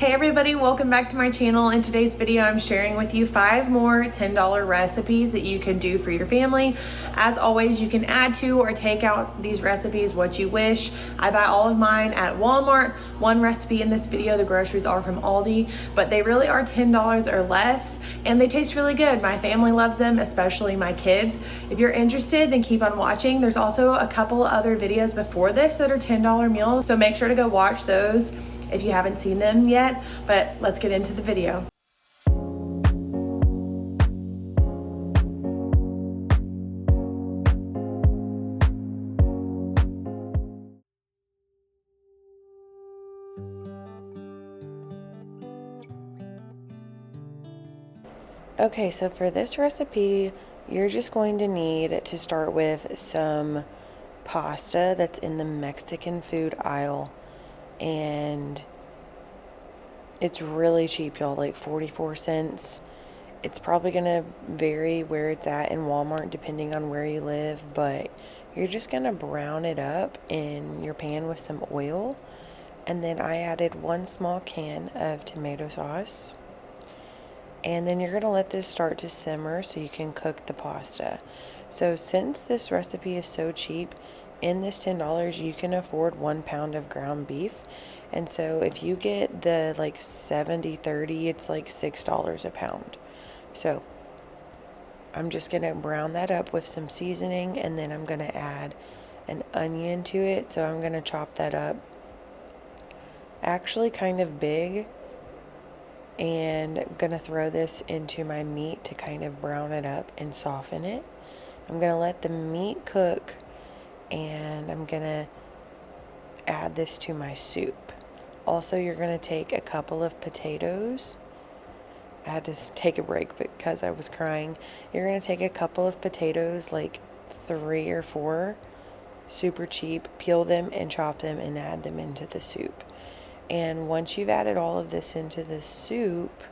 Hey everybody, welcome back to my channel. In today's video, I'm sharing with you 5 more $10 recipes that you can do for your family. As always, you can add to or take out these recipes what you wish. I buy all of mine at Walmart. One recipe in this video, the groceries are from Aldi, but they really are $10 or less, and they taste really good. My family loves them, especially my kids. If you're interested, then keep on watching. There's also a couple other videos before this that are $10 meals, so make sure to go watch those if you haven't seen them yet, but let's get into the video. Okay, so for this recipe, you're just going to need to start with some pasta that's in the Mexican food aisle. And it's really cheap, y'all, like 44 cents. It's probably gonna vary where it's at in Walmart depending on where you live, but you're just gonna brown it up in your pan with some oil. And then I added 1 small can of tomato sauce. And then you're gonna let this start to simmer so you can cook the pasta. So since this recipe is so cheap, in this $10 you can afford 1 pound of ground beef. And so if you get the like 70-30, it's like $6 a pound. So I'm just gonna brown that up with some seasoning, and then I'm gonna add an onion to it. So I'm gonna chop that up actually kind of big, and I'm gonna throw this into my meat to kind of brown it up and soften it. I'm gonna let the meat cook, and I'm gonna add this to my soup. Also, you're gonna take a couple of potatoes. I had to take a break because I was crying. You're gonna take a couple of potatoes, like 3 or 4, super cheap, peel them and chop them and add them into the soup. And once you've added all of this into the soup,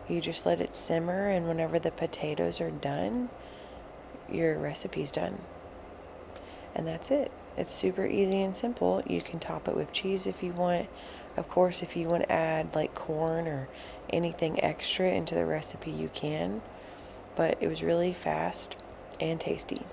you just let it simmer, and whenever the potatoes are done, your recipe's done. And that's it. It's super easy and simple. You can top it with cheese if you want. Of course, if you want to add like corn or anything extra into the recipe, you can. But it was really fast and tasty.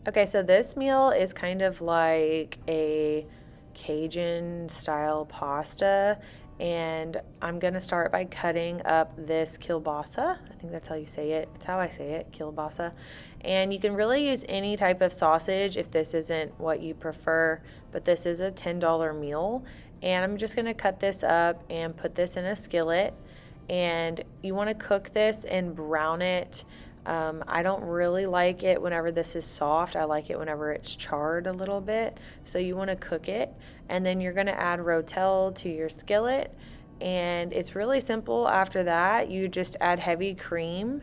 Okay, so this meal is kind of like a Cajun style pasta, and I'm gonna start by cutting up this Keilbasa. I think that's how you say it. It's how I say it, Keilbasa. And you can really use any type of sausage if this isn't what you prefer, but this is a $10 meal. And I'm just gonna cut this up and put this in a skillet. And you wanna cook this and brown it. I don't really like it whenever this is soft. I like it whenever it's charred a little bit. So you want to cook it, and then you're going to add Rotel to your skillet, and it's really simple. After that, you just add heavy cream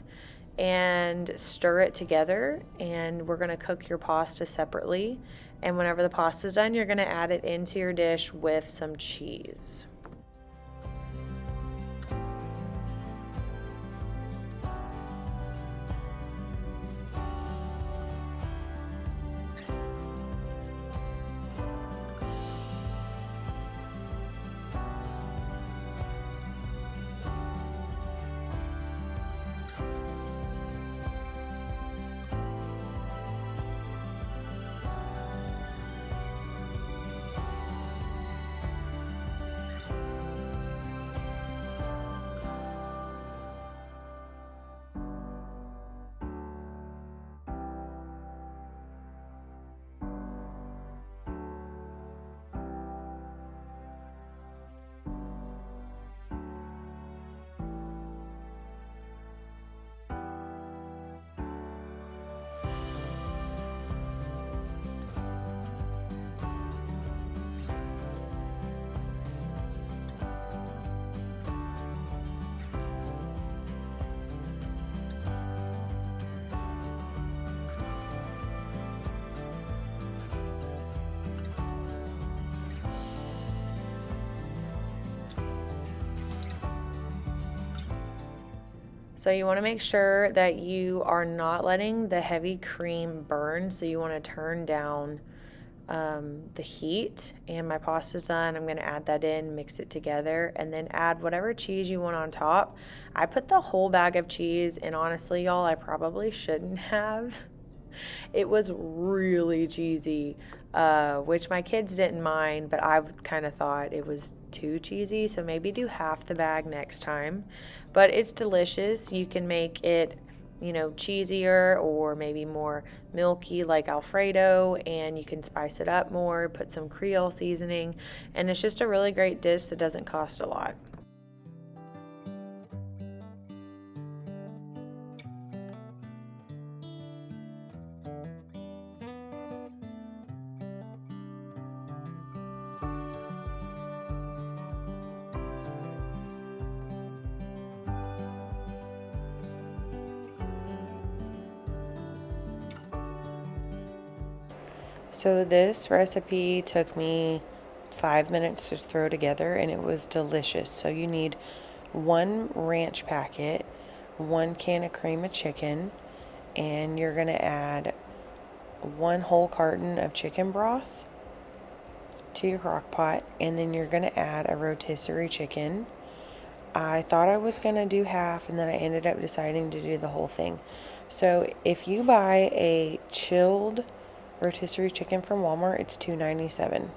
and stir it together, and we're going to cook your pasta separately. And whenever the pasta's done, you're going to add it into your dish with some cheese. So you want to make sure that you are not letting the heavy cream burn. So you want to turn down the heat. And my pasta's done. I'm going to add that in, mix it together, and then add whatever cheese you want on top. I put the whole bag of cheese, and honestly, y'all, I probably shouldn't have. It was really cheesy, which my kids didn't mind, but I kind of thought it was too cheesy, so maybe do half the bag next time. But it's delicious. You can make it, cheesier or maybe more milky like Alfredo, and you can spice it up more, put some Creole seasoning, and it's just a really great dish that doesn't cost a lot. So this recipe took me 5 minutes to throw together, and it was delicious. So you need 1 ranch packet, 1 can of cream of chicken, and you're going to add 1 whole carton of chicken broth to your crock pot, and then you're going to add a rotisserie chicken. I thought I was going to do half, and then I ended up deciding to do the whole thing. So if you buy a chilled rotisserie chicken from Walmart, it's $2.97,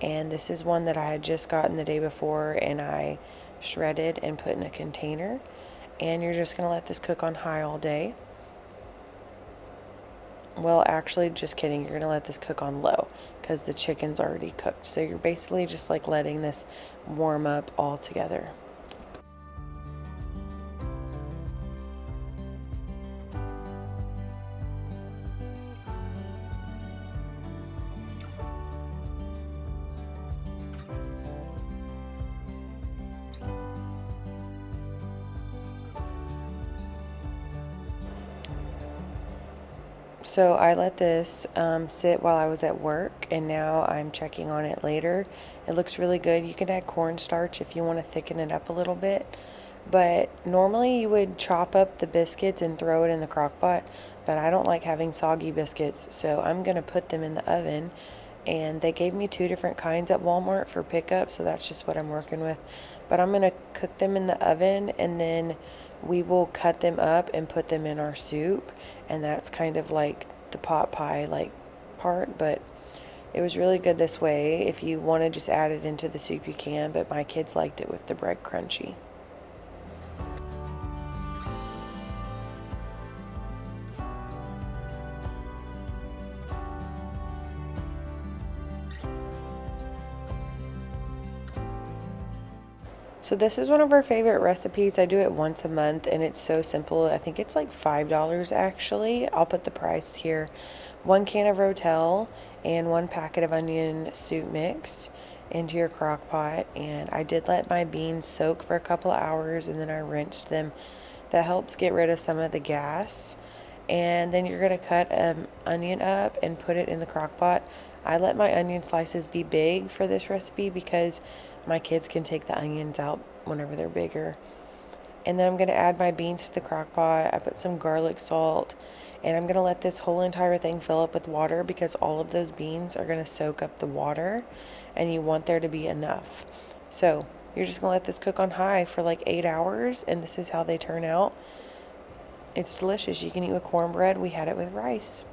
and this is one that I had just gotten the day before, and I shredded and put in a container. And you're just going to let this cook on high all day. Well, actually, just kidding, you're going to let this cook on low because the chicken's already cooked. So you're basically just like letting this warm up all together. So I let this sit while I was at work, and now I'm checking on it later. It looks really good. You can add cornstarch if you want to thicken it up a little bit. But normally you would chop up the biscuits and throw it in the crock pot, but I don't like having soggy biscuits, so I'm going to put them in the oven. And they gave me 2 different kinds at Walmart for pickup, so that's just what I'm working with. But I'm going to cook them in the oven, and then we will cut them up and put them in our soup, and that's kind of like the pot pie like part, but it was really good this way. If you want to just add it into the soup, you can, but my kids liked it with the bread crunchy. So this is one of our favorite recipes. I do it once a month, and it's so simple. I think it's like $5 actually. I'll put the price here. 1 can of Rotel and 1 packet of onion soup mix into your crock pot. And I did let my beans soak for a couple of hours, and then I rinsed them. That helps get rid of some of the gas. And then you're going to cut an onion up and put it in the crock pot. I let my onion slices be big for this recipe because my kids can take the onions out whenever they're bigger. And then I'm going to add my beans to the crock pot. I put some garlic salt, and I'm going to let this whole entire thing fill up with water because all of those beans are going to soak up the water, and you want there to be enough. So you're just going to let this cook on high for like 8 hours, and this is how they turn out. It's delicious. You can eat with cornbread. We had it with rice.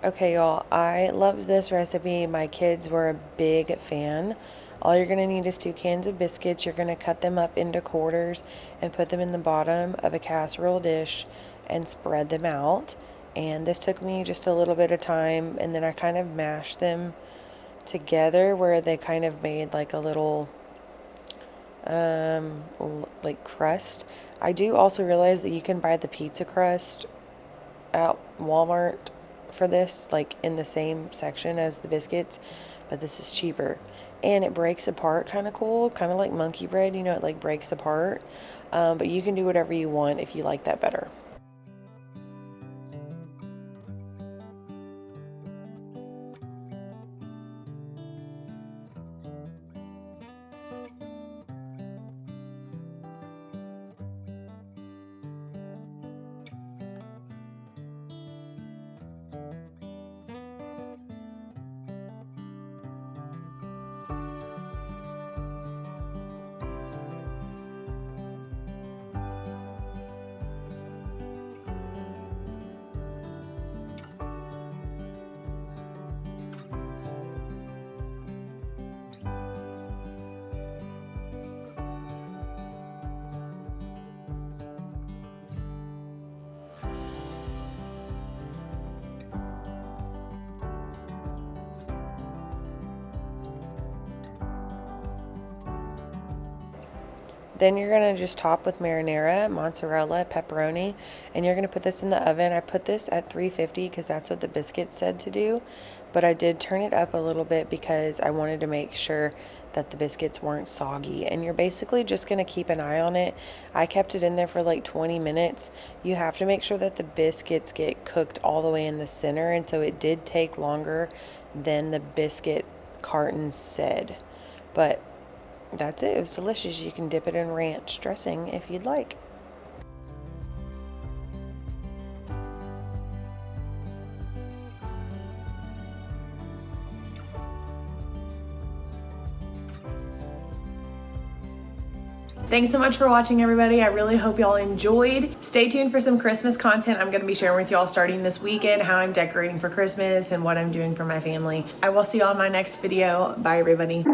Okay, y'all, I loved this recipe. My kids were a big fan. All you're going to need is 2 cans of biscuits. You're going to cut them up into quarters and put them in the bottom of a casserole dish and spread them out. And this took me just a little bit of time, and then I kind of mashed them together where they kind of made like a little like crust. I do also realize that you can buy the pizza crust at Walmart for this, like in the same section as the biscuits, but this is cheaper, and it breaks apart kind of cool, kind of like monkey bread, it like breaks apart, but you can do whatever you want if you like that better. Then you're gonna just top with marinara, mozzarella, pepperoni, and you're gonna put this in the oven. I put this at 350 because that's what the Biscuits said to do, but I did turn it up a little bit because I wanted to make sure that the biscuits weren't soggy. And you're basically just gonna keep an eye on it. I kept it in there for like 20 minutes. You have to make sure that the biscuits get cooked all the way in the center, and so it did take longer than the biscuit carton said, but that's it. It was delicious. You can dip it in ranch dressing if you'd like. Thanks so much for watching, everybody. I really hope y'all enjoyed. Stay tuned for some Christmas content. I'm gonna be sharing with y'all starting this weekend how I'm decorating for Christmas and what I'm doing for my family. I will see y'all in my next video. Bye, everybody.